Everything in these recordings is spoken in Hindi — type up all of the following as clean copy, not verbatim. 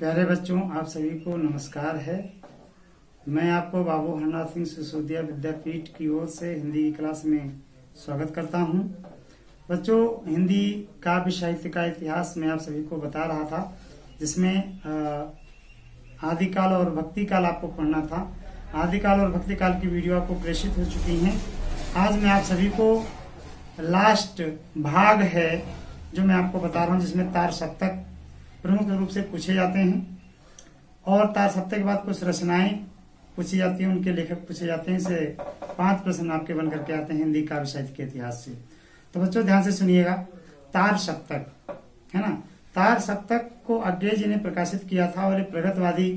प्यारे बच्चों, आप सभी को नमस्कार है। मैं आपको बाबू हरनाथ सिंह सिसोदिया विद्यापीठ की ओर से हिंदी की क्लास में स्वागत करता हूं। बच्चों, हिंदी काव्य साहित्य का इतिहास मैं आप सभी को बता रहा था, जिसमें आदिकाल और भक्ति काल आपको पढ़ना था। आदिकाल और भक्ति काल की वीडियो आपको प्रेषित हो चुकी हैं। आज मैं आप सभी को लास्ट भाग है जो मैं आपको बता रहा हूं, जिसमें तार सप्तक प्रमुख रूप से पूछे जाते हैं और तार सप्तक के बाद कुछ रचनाएं पूछी जाती हैं, उनके लेखक पूछे जाते हैं। से 5 प्रश्न आपके बन करके आते हैं हिंदी काव्य साहित्य के इतिहास से। तो बच्चों ध्यान से सुनिएगा। तार सप्तक है ना, तार सप्तक को अज्ञेय जी ने प्रकाशित किया था और ये प्रगतवादी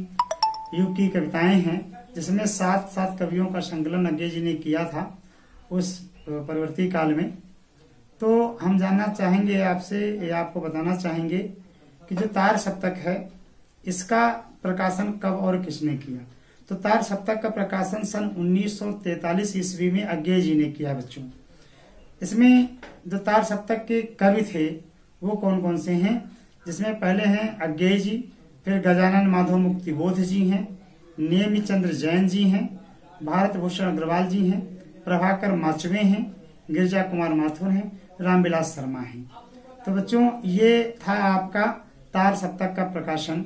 युग की कविताएं हैं, जिसमें 7 कवियों का संकलन अज्ञेय जी ने किया था उस परवर्ती काल में। तो हम जानना चाहेंगे आपसे, या आपको बताना चाहेंगे कि जो तार सप्तक है इसका प्रकाशन कब और किसने किया। तो तार सप्तक का प्रकाशन सन 1943 ईस्वी में अज्ञेय जी ने किया। बच्चों, इसमें जो तार सप्तक के कवि थे वो कौन कौन से हैं, जिसमें पहले हैं अज्ञेय जी, फिर गजानन माधव मुक्तिबोध जी हैं, नेमिचंद्र जैन जी हैं, भारत भूषण अग्रवाल जी हैं, प्रभाकर माचवे हैं, गिरजा कुमार माथुर हैं, रामविलास शर्मा हैं। तो बच्चों, ये था आपका तार सप्तक का प्रकाशन।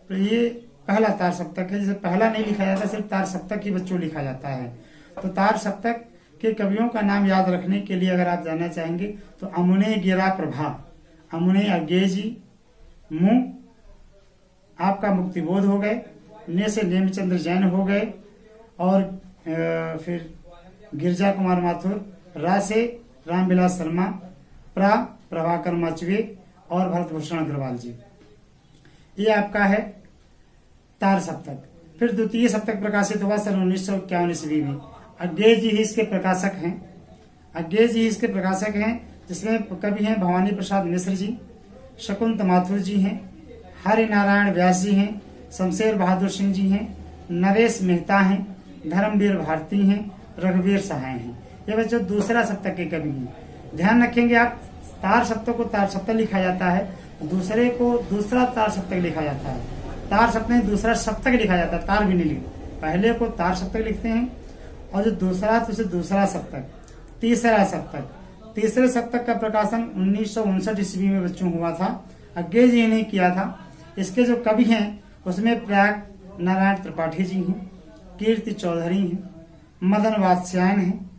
तो ये पहला तार सप्तक है, जिसे पहला नहीं लिखा जाता, सिर्फ तार सप्तक ही बच्चों लिखा जाता है। तो तार सप्तक के कवियों का नाम याद रखने के लिए अगर आप जानना चाहेंगे तो अमुने गिरा प्रभा, अमुने अज्ञेय जी, मु आपका मुक्तिबोध हो गए, ने से नेमचंद्र जैन हो गए, और फिर गिरजा कुमार माथुर, रा से रामविलास शर्मा, प्रभाकर माचवे और भरत भूषण अग्रवाल जी। ये आपका है तार सप्तक। फिर द्वितीय सप्तक प्रकाशित हुआ सन 1951 ईस्वी में। अज्ञेय जी ही इसके प्रकाशक हैं। अज्ञेय जी इसके प्रकाशक हैं, जिसमें कवि हैं भवानी प्रसाद मिश्र जी, शकुंत माथुर जी हैं, हरि नारायण व्यास जी हैं, शमशेर बहादुर सिंह जी हैं, नरेश मेहता हैं, धर्मवीर भारती हैं, रघुवीर सहाय हैं। ये बच्चों दूसरा सप्तक के कवि हैं। ध्यान रखेंगे आप, तार सप्तक को तार सप्तक लिखा जाता है, दूसरे को दूसरा तार सप्तक लिखा जाता है। तार सप्तक दूसरा सप्तक लिखा जाता है, तार भी नहीं लिखते। पहले को तार सप्तक लिखते हैं और जो दूसरा तो उसे दूसरा सप्तक, तीसरा सप्तक। तीसरे सप्तक का प्रकाशन 1959 ईस्वी में बच्चों हुआ था। अज्ञेय जी ने किया था। इसके जो कवि हैं उसमें प्रयाग नारायण त्रिपाठी जी हैं, कीर्ति चौधरी हैं, मदन वात्स्यायन हैं,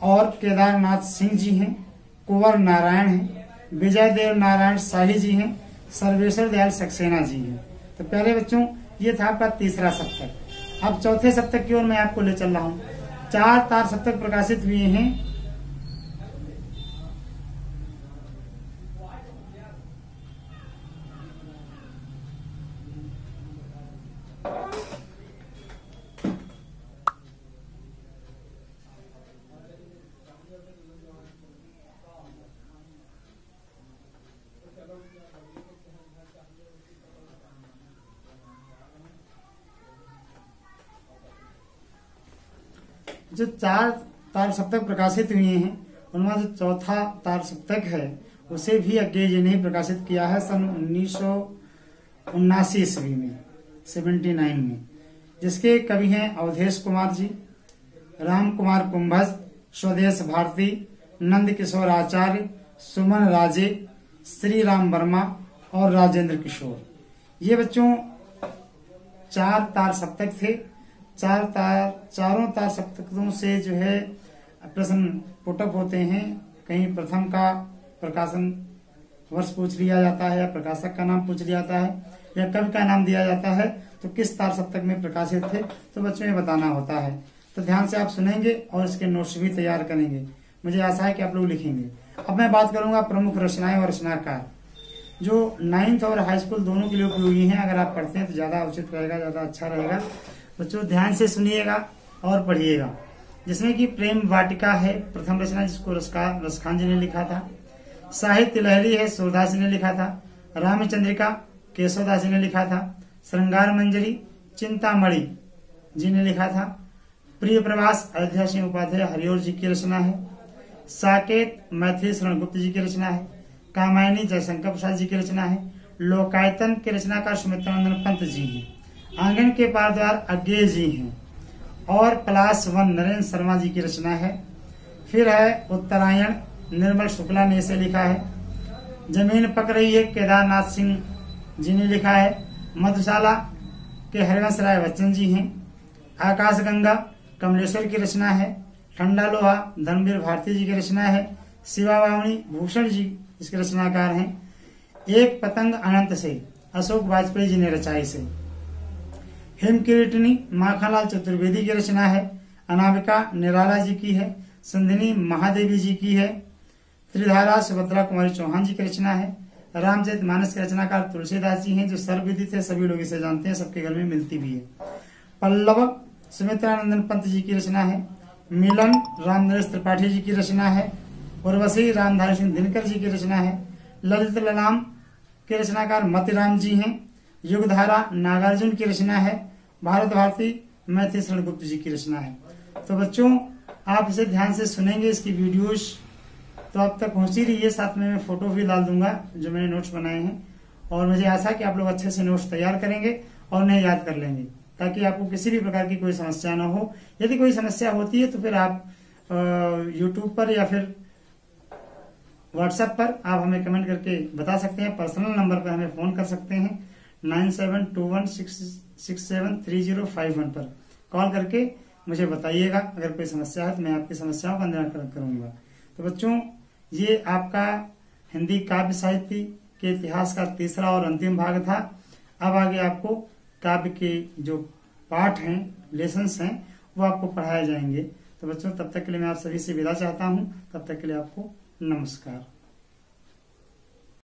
और केदारनाथ सिंह जी हैं, कुंवर नारायण हैं, विजय देव नारायण शाही जी हैं, सर्वेश्वर दयाल सक्सेना जी हैं। तो प्यारे बच्चों, ये था आपका तीसरा सप्तक। अब चौथे सप्तक की ओर मैं आपको ले चल रहा हूँ। 4 तार सप्तक प्रकाशित हुए हैं। जो 4 तार सप्तक प्रकाशित हुए हैं उनमें जो चौथा तार सप्तक है उसे भी अज्ञेय जी ने प्रकाशित किया है सन 1979 ईस्वी में, 79 में, जिसके कवि हैं अवधेश कुमार जी, राम कुमार कुंभज, स्वदेश भारती, नंद किशोर आचार्य, सुमन राजे, श्री राम वर्मा और राजेंद्र किशोर। ये बच्चों 4 तार सप्तक थे। चारों तार सप्तकों से जो है प्रश्न पुटअप होते हैं। कहीं प्रथम का प्रकाशन वर्ष पूछ लिया जाता है, या प्रकाशक का नाम पूछ लिया जाता है, या कवि का नाम दिया जाता है, तो किस तार सप्तक में प्रकाशित थे तो बच्चों ये बताना होता है। तो ध्यान से आप सुनेंगे और इसके नोट्स भी तैयार करेंगे। मुझे आशा है कि आप लोग लिखेंगे। अब मैं बात करूंगा प्रमुख रचनाएं और रचनाकार, जो 9th और हाई स्कूल दोनों के लिए उपयोगी हैं। अगर आप पढ़ते हैं तो ज्यादा उचित रहेगा, ज्यादा अच्छा रहेगा। बच्चों ध्यान से सुनिएगा और पढ़िएगा। जिसमें कि प्रेम वाटिका है प्रथम रचना, जिसको रसखान जी ने लिखा था। साहित्य लहरी है, सूरदास जी ने लिखा था। रामचंद्रिका केशवदास जी ने लिखा था। श्रृंगार मंजरी चिंतामणि जी ने लिखा था। प्रिय प्रवास अयोध्या सिंह उपाध्याय हरिओर जी की रचना है। साकेत मैथिली शरण गुप्त जी की रचना है। कामायनी जयशंकर प्रसाद जी की रचना है। लोकायतन के रचनाकार सुमित्रानंदन पंत जी हैं। आंगन के पार द्वार अज्ञेय जी हैं। और पलाश वन नरेंद्र शर्मा जी की रचना है। फिर है उत्तरायण, निर्मल शुक्ला ने इसे लिखा है। जमीन पक रही है, केदारनाथ सिंह जी ने लिखा है। मधुशाला के हरिवंश राय बच्चन जी हैं। आकाशगंगा कमलेश्वर की रचना है। ठंडा लोहा धर्मवीर भारती जी की रचना है। शिवा बावणी भूषण जी इसके रचनाकार हैं। एक पतंग अनंत से अशोक वाजपेयी जी ने रचा इसे। हिमकिरीटनी माखनलाल चतुर्वेदी की रचना है। अनामिका निराला जी की है। संधिनी महादेवी जी की है। त्रिधारा सुभद्रा कुमारी चौहान जी की रचना है। रामचरितमानस के रचनाकार तुलसीदास जी हैं, जो सर्वविदित है, सभी लोग इसे जानते हैं, सबके घर में मिलती भी है। पल्लव सुमित्रानंदन पंत जी की रचना है। मिलन रामनरेश त्रिपाठी जी की रचना है। उर्वशी रामधारी सिंह दिनकर जी की रचना है। ललित ललाम के रचनाकार मतिराम जी हैं। युगधारा नागार्जुन की रचना है। भारत भारती मैथिली शरण गुप्त जी की रचना है। तो बच्चों, आप इसे ध्यान से सुनेंगे, इसकी वीडियोज तो आप तक पहुंची रही है, साथ में मैं फोटो भी डाल दूंगा जो मैंने नोट्स बनाए हैं। और मुझे आशा है कि आप लोग अच्छे से नोट्स तैयार करेंगे और उन्हें याद कर लेंगे, ताकि आपको किसी भी प्रकार की कोई समस्या ना हो। यदि कोई समस्या होती है तो फिर आप यूट्यूब पर या फिर व्हाट्सएप पर आप हमें कमेंट करके बता सकते हैं। पर्सनल नंबर पर हमें फोन कर सकते हैं 9721673051 पर कॉल करके मुझे बताइएगा। अगर कोई समस्या है तो मैं आपकी समस्याओं का निराकरण करूंगा। तो बच्चों, ये आपका हिंदी काव्य साहित्य के इतिहास का तीसरा और अंतिम भाग था। अब आगे आपको काव्य के जो पाठ हैं, लेसन्स हैं, वो आपको पढ़ाए जाएंगे। तो बच्चों, तब तक के लिए मैं आप सभी से विदा चाहता हूँ। तब तक के लिए आपको नमस्कार।